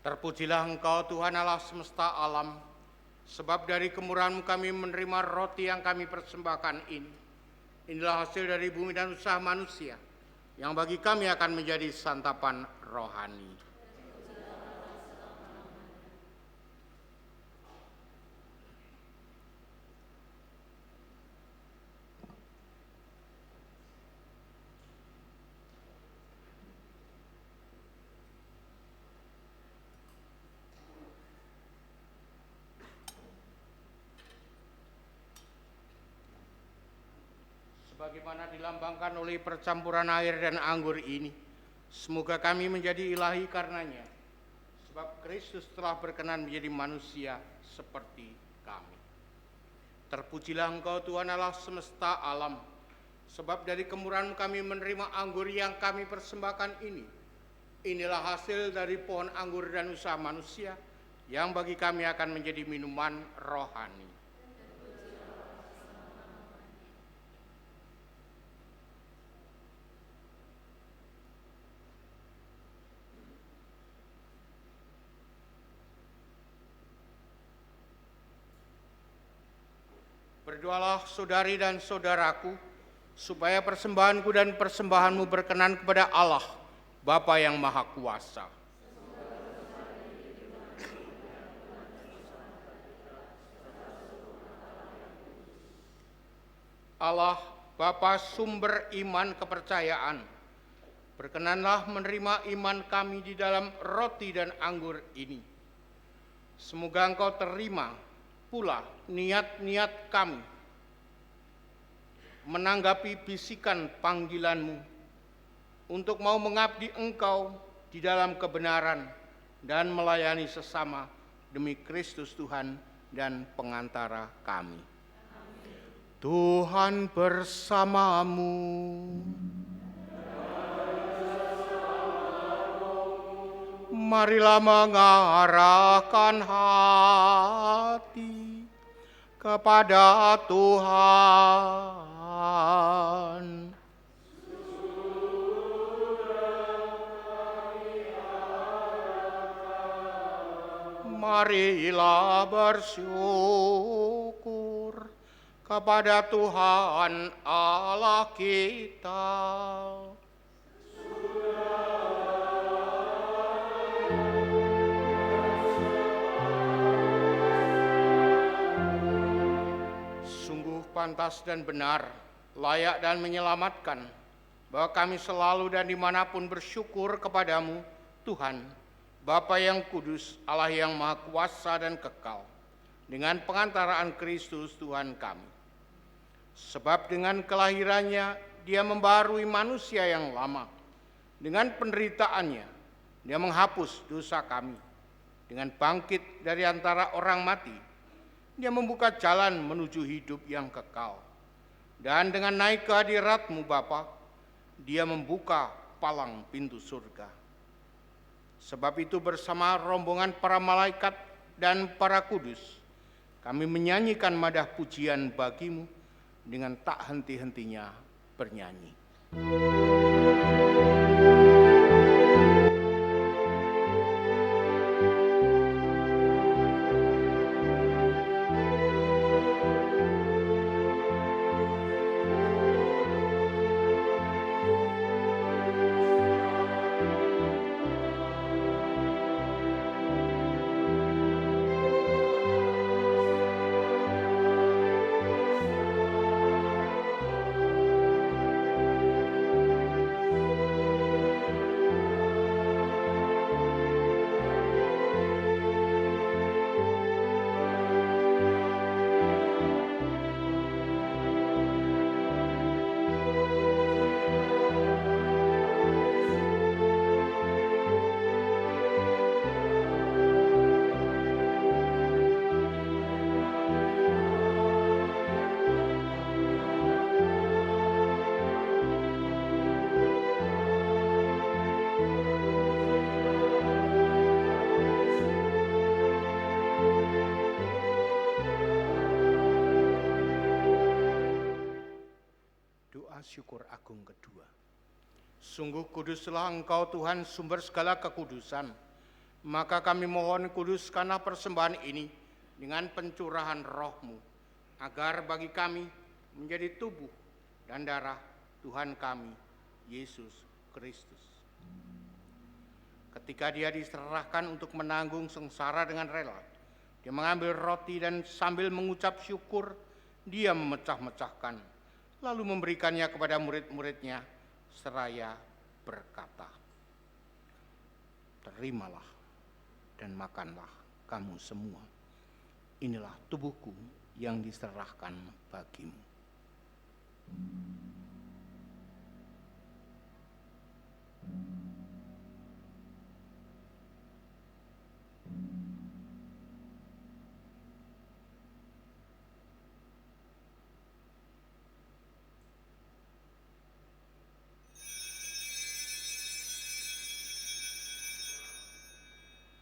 Terpujilah Engkau Tuhan Allah semesta alam, sebab dari kemurahan-Mu kami menerima roti yang kami persembahkan ini. Inilah hasil dari bumi dan usaha manusia, yang bagi kami akan menjadi santapan rohani. Sebagaimana dilambangkan oleh percampuran air dan anggur ini, semoga kami menjadi ilahi karenanya, sebab Kristus telah berkenan menjadi manusia seperti kami. Terpujilah Engkau Tuhan Allah semesta alam, sebab dari kemurahan kami menerima anggur yang kami persembahkan ini. Inilah hasil dari pohon anggur dan usaha manusia, yang bagi kami akan menjadi minuman rohani. Berdoalah saudari dan saudaraku, supaya persembahanku dan persembahanmu berkenan kepada Allah, Bapa yang Maha Kuasa. Allah, Bapa sumber iman kepercayaan, berkenanlah menerima iman kami di dalam roti dan anggur ini. Semoga Engkau terima pula niat-niat kami menanggapi bisikan panggilan-Mu untuk mau mengabdi Engkau di dalam kebenaran dan melayani sesama demi Kristus Tuhan dan pengantara kami. Amin. Tuhan bersamamu. Marilah mengarahkan hati kepada Tuhan. Marilah bersyukur kepada Tuhan Allah kita. Pantas dan benar, layak dan menyelamatkan, bahwa kami selalu dan dimanapun bersyukur kepadamu, Tuhan, Bapa yang kudus, Allah yang maha kuasa dan kekal, dengan pengantaraan Kristus Tuhan kami. Sebab dengan kelahirannya, Dia membarui manusia yang lama. Dengan penderitaannya, Dia menghapus dosa kami. Dengan bangkit dari antara orang mati, Dia membuka jalan menuju hidup yang kekal. Dan dengan naik ke hadirat-Mu Bapa, Dia membuka palang pintu surga. Sebab itu bersama rombongan para malaikat dan para kudus, kami menyanyikan madah pujian bagi-Mu dengan tak henti-hentinya bernyanyi. Syukur agung kedua. Sungguh kuduslah Engkau Tuhan, sumber segala kekudusan. Maka kami mohon kuduskanlah persembahan ini dengan pencurahan roh-Mu, agar bagi kami menjadi tubuh dan darah Tuhan kami, Yesus Kristus. Ketika dia diserahkan untuk menanggung sengsara dengan rela, dia mengambil roti dan sambil mengucap syukur, dia memecah-mecahkan, lalu memberikannya kepada murid-muridnya, seraya berkata, "Terimalah dan makanlah kamu semua. Inilah tubuhku yang diserahkan bagimu."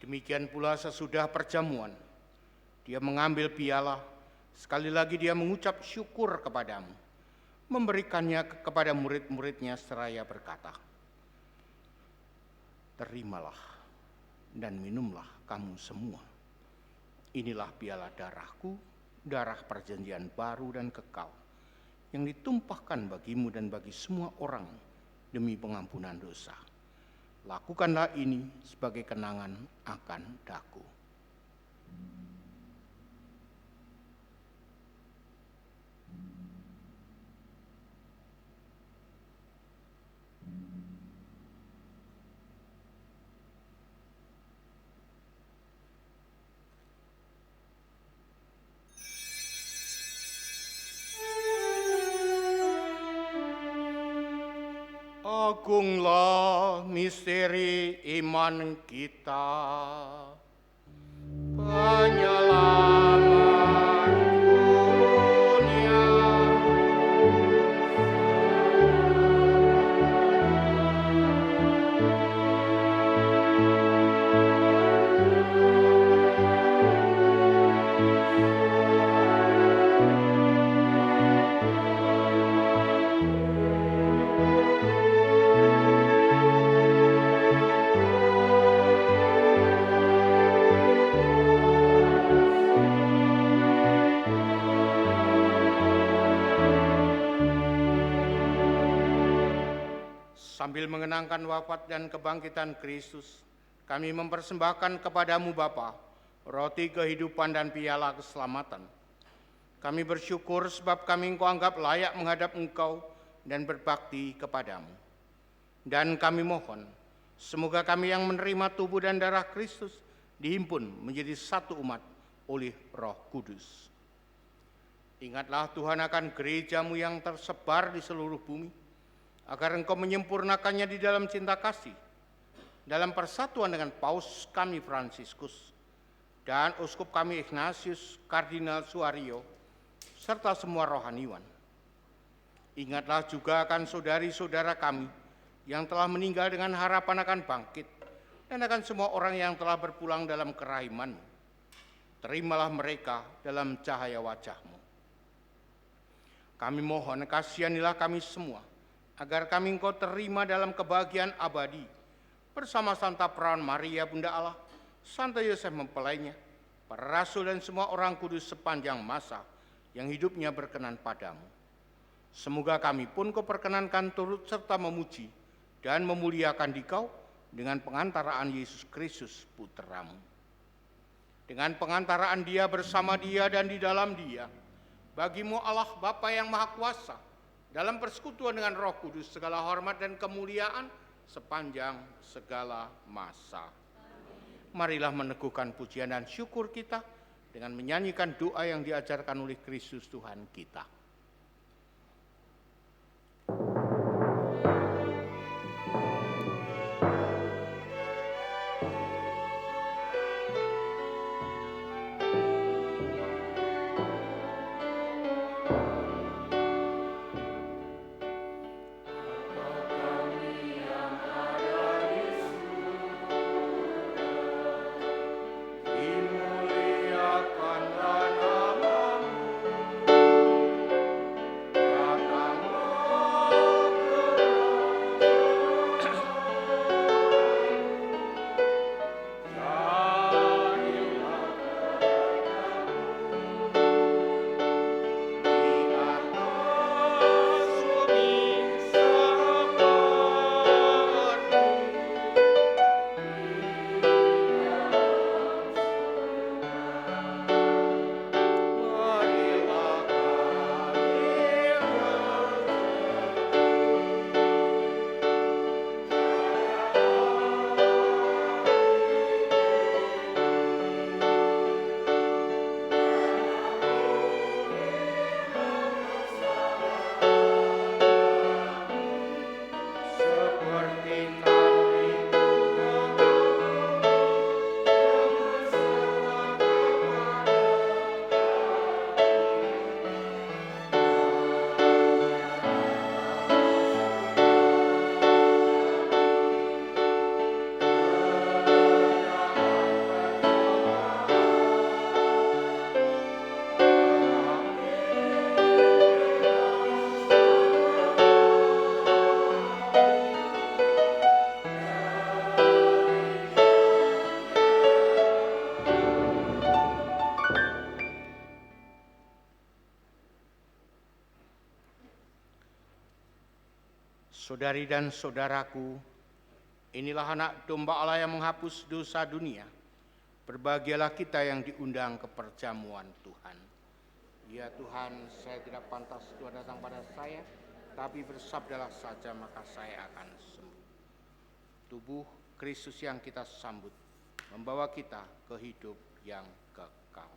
Demikian pula sesudah perjamuan, dia mengambil piala, sekali lagi dia mengucap syukur kepadamu, memberikannya kepada murid-muridnya seraya berkata, "Terimalah dan minumlah kamu semua. Inilah piala darahku, darah perjanjian baru dan kekal, yang ditumpahkan bagimu dan bagi semua orang demi pengampunan dosa. Lakukanlah ini sebagai kenangan akan daku." Agunglah misteri iman kita, penyelaman dunia. Sambil mengenangkan wafat dan kebangkitan Kristus, kami mempersembahkan kepadamu Bapa, roti kehidupan dan piala keselamatan. Kami bersyukur sebab kami Engkau anggap layak menghadap Engkau dan berbakti kepadamu. Dan kami mohon, semoga kami yang menerima tubuh dan darah Kristus dihimpun menjadi satu umat oleh Roh Kudus. Ingatlah Tuhan akan gerejamu yang tersebar di seluruh bumi, agar Engkau menyempurnakannya di dalam cinta kasih, dalam persatuan dengan Paus kami Fransiskus dan Uskup kami Ignatius Kardinal Suaryo, serta semua rohaniwan. Ingatlah juga akan saudari-saudara kami yang telah meninggal dengan harapan akan bangkit, dan akan semua orang yang telah berpulang dalam kerahiman. Terimalah mereka dalam cahaya wajah-Mu. Kami mohon kasihanilah kami semua, agar kami Engkau terima dalam kebahagiaan abadi, bersama Santa Perawan Maria Bunda Allah, Santo Yosef mempelainya, para rasul dan semua orang kudus sepanjang masa yang hidupnya berkenan padamu. Semoga kami pun Kau perkenankan turut serta memuji dan memuliakan Dikau dengan pengantaraan Yesus Kristus Putra-Mu. Dengan pengantaraan Dia, bersama Dia dan di dalam Dia, bagi-Mu Allah Bapa yang Maha Kuasa, dalam persekutuan dengan Roh Kudus, segala hormat dan kemuliaan sepanjang segala masa. Marilah meneguhkan pujian dan syukur kita dengan menyanyikan doa yang diajarkan oleh Kristus Tuhan kita. Dimuliakanlah nama-Mu. Saudari dan saudaraku, inilah anak domba Allah yang menghapus dosa dunia. Berbahagialah kita yang diundang ke perjamuan Tuhan. Ya Tuhan, saya tidak pantas Tuhan datang pada saya, tapi bersabdalah saja maka saya akan sembuh. Tubuh Kristus yang kita sambut, membawa kita ke hidup yang kekal.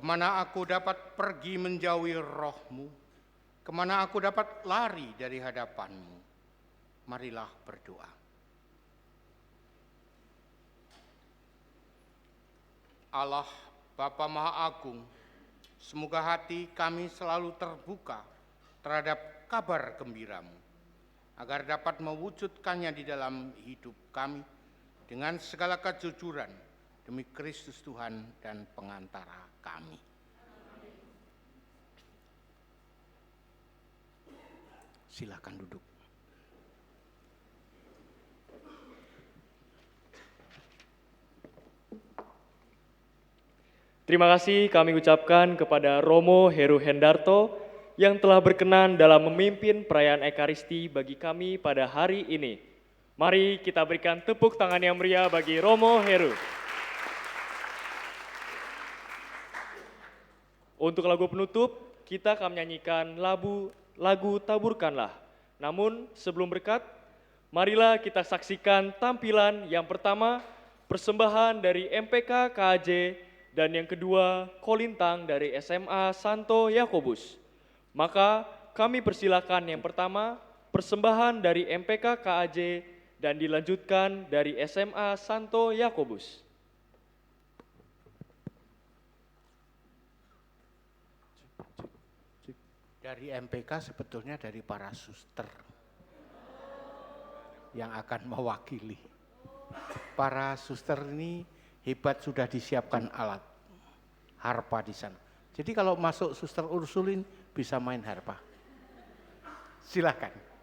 Kemana aku dapat pergi menjauhi roh-Mu? Kemana aku dapat lari dari hadapan-Mu? Marilah berdoa. Allah Bapa Maha Agung, semoga hati kami selalu terbuka terhadap kabar gembira-Mu, agar dapat mewujudkannya di dalam hidup kami dengan segala kejujuran demi Kristus Tuhan dan pengantara kami. Silakan duduk. Terima kasih kami ucapkan kepada Romo Heru Hendarto yang telah berkenan dalam memimpin perayaan Ekaristi bagi kami pada hari ini. Mari kita berikan tepuk tangan yang meriah bagi Romo Heru. Untuk lagu penutup, kita akan menyanyikan lagu Taburkanlah. Namun sebelum berkat, marilah kita saksikan tampilan yang pertama, persembahan dari MPK KAJ, dan yang kedua, Kolintang dari SMA Santo Yakobus. Maka kami persilakan yang pertama, persembahan dari MPK KAJ dan dilanjutkan dari SMA Santo Yakobus. Dari MPK sebetulnya dari para suster yang akan mewakili. Para suster ini hebat, sudah disiapkan alat harpa di sana. Jadi kalau masuk Suster Ursulin bisa main harpa. Silakan.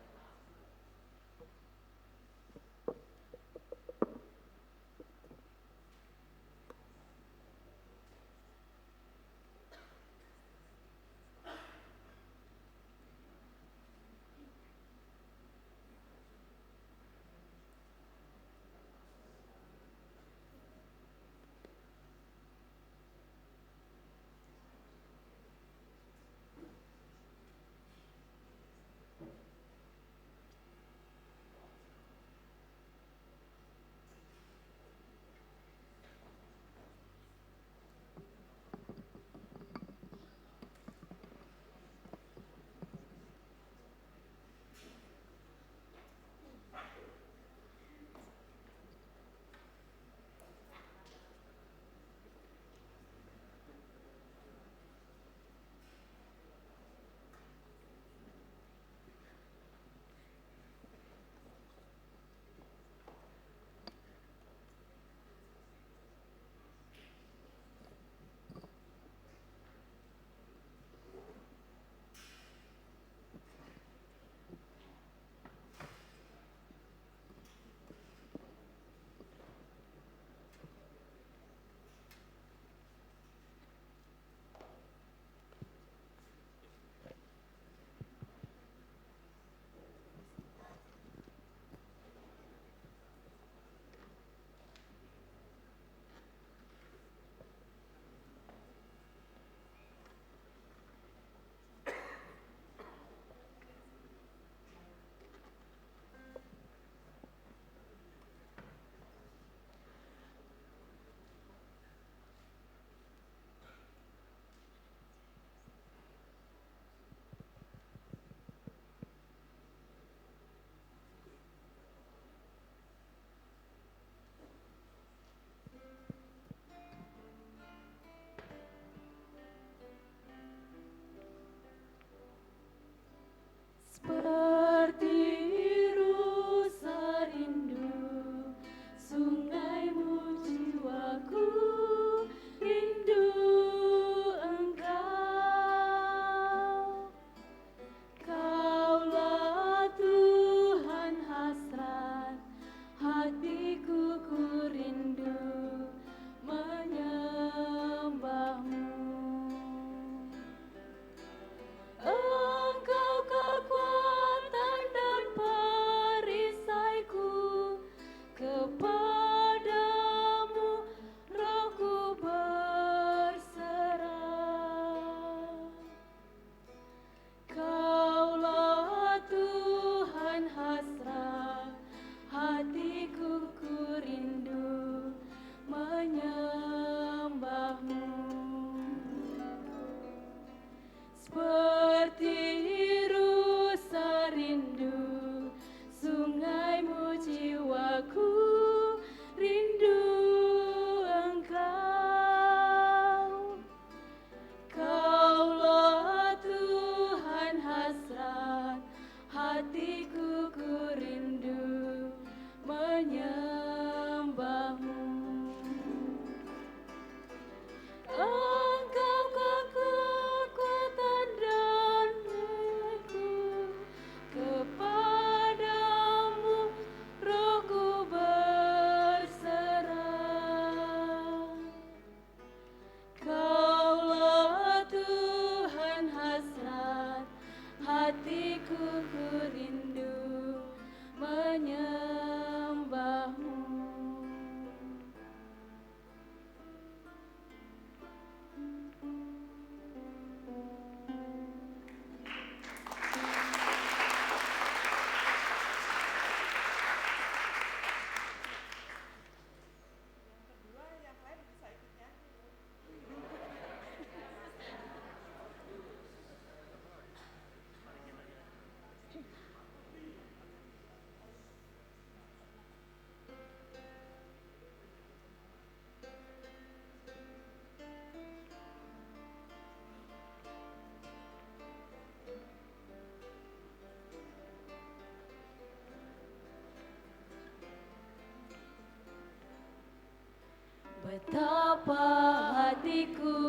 betapa hatiku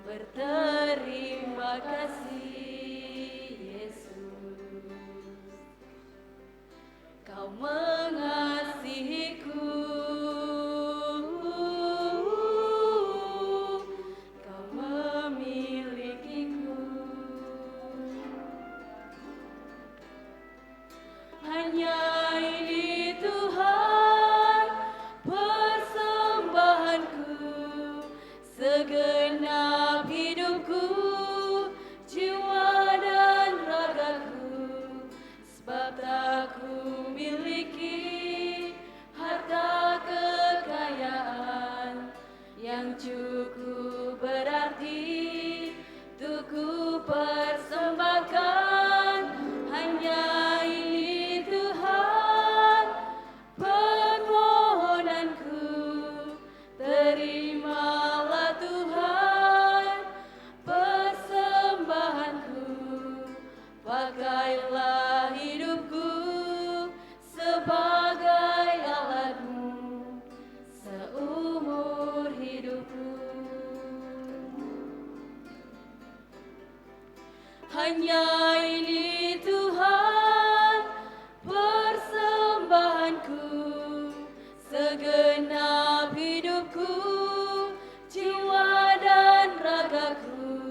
berterima kasih Yesus, Kau mengasihiku, Kau memilikiku. Hanya ini Tuhan persembahanku, segenap hidupku, jiwa dan ragaku, sebab tak ku miliki harta kekayaan yang cukup berarti untuk ku persembahkan. Hanya ini Tuhan permohonanku, terimalah Tuhan persembahanku, pakailah hidupku sebagai alatmu seumur hidupku. Hanya ini Tuhan persembahanku, segenap hidupku, jiwa dan ragaku,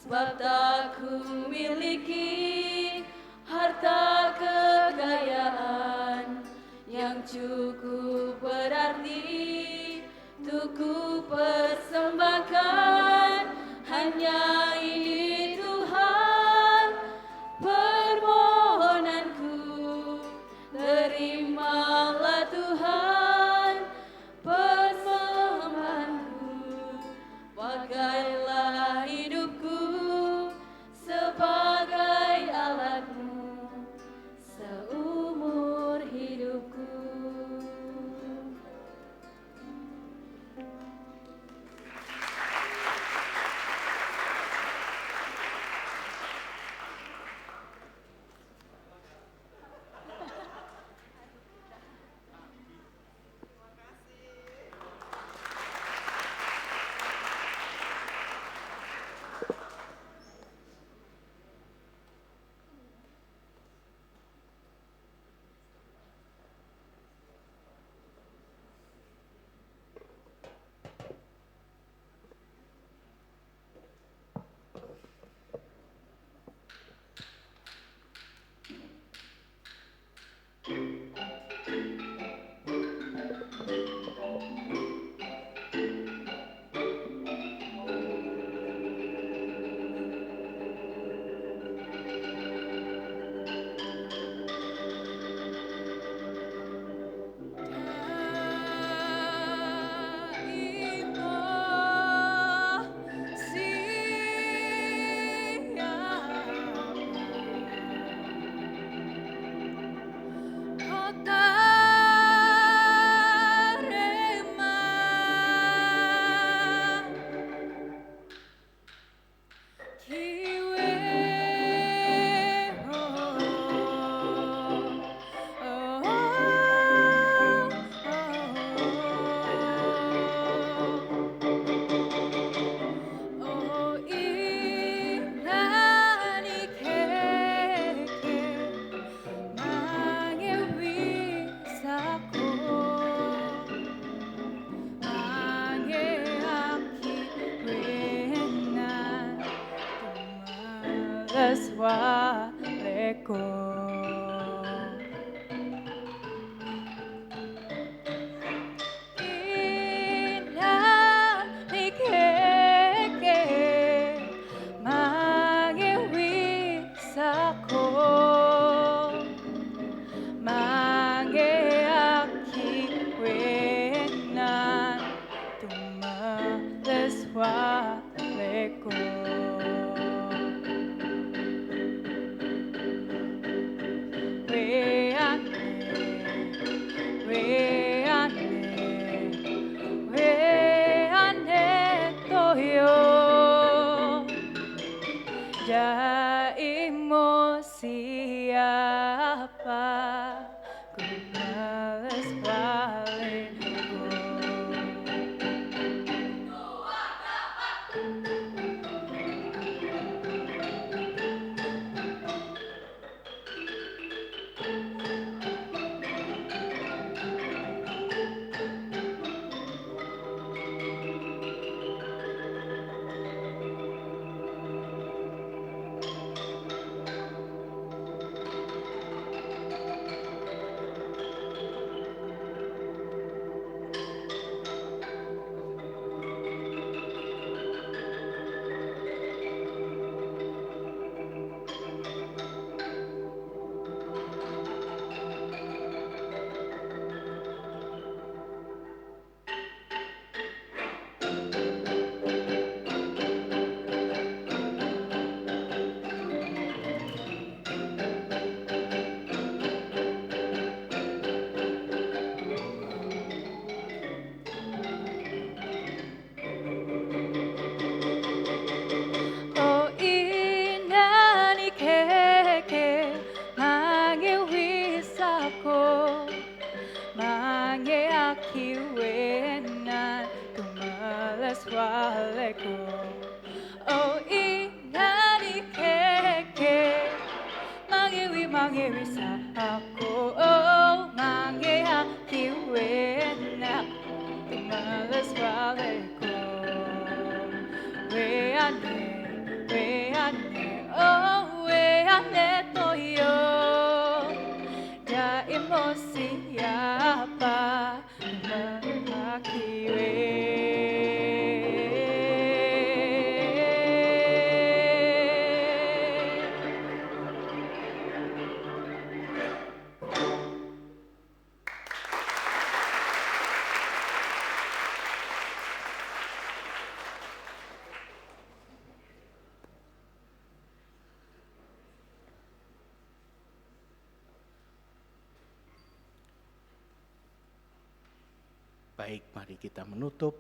sebab tak ku miliki harta kekayaan yang cukup berarti untuk ku persembahkan. Hanya ini Tuhan permohonanku, terima ku balas balikku. Oh inani keke mange wisako mange akiwenan kumalas waleko. Oh inani keke mange wisako oh mange akiwenan kumalas waleko. Weane, oh weane toyo, daimo siapa memakiwe. Baik, mari kita menutup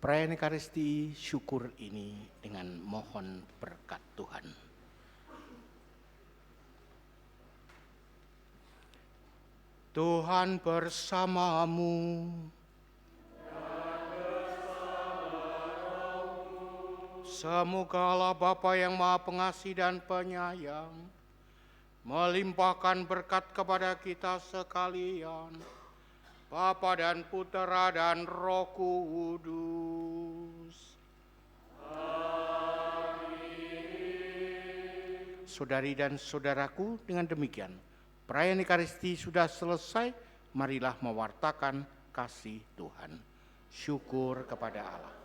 perayaan Ekaristi syukur ini dengan mohon berkat Tuhan. Tuhan bersamamu. Semoga Allah Bapa yang Maha Pengasih dan Penyayang melimpahkan berkat kepada kita sekalian, Bapa dan Putera dan Roh Kudus. Amin. Saudari dan saudaraku, dengan demikian perayaan Ekaristi sudah selesai. Marilah mewartakan kasih Tuhan. Syukur kepada Allah.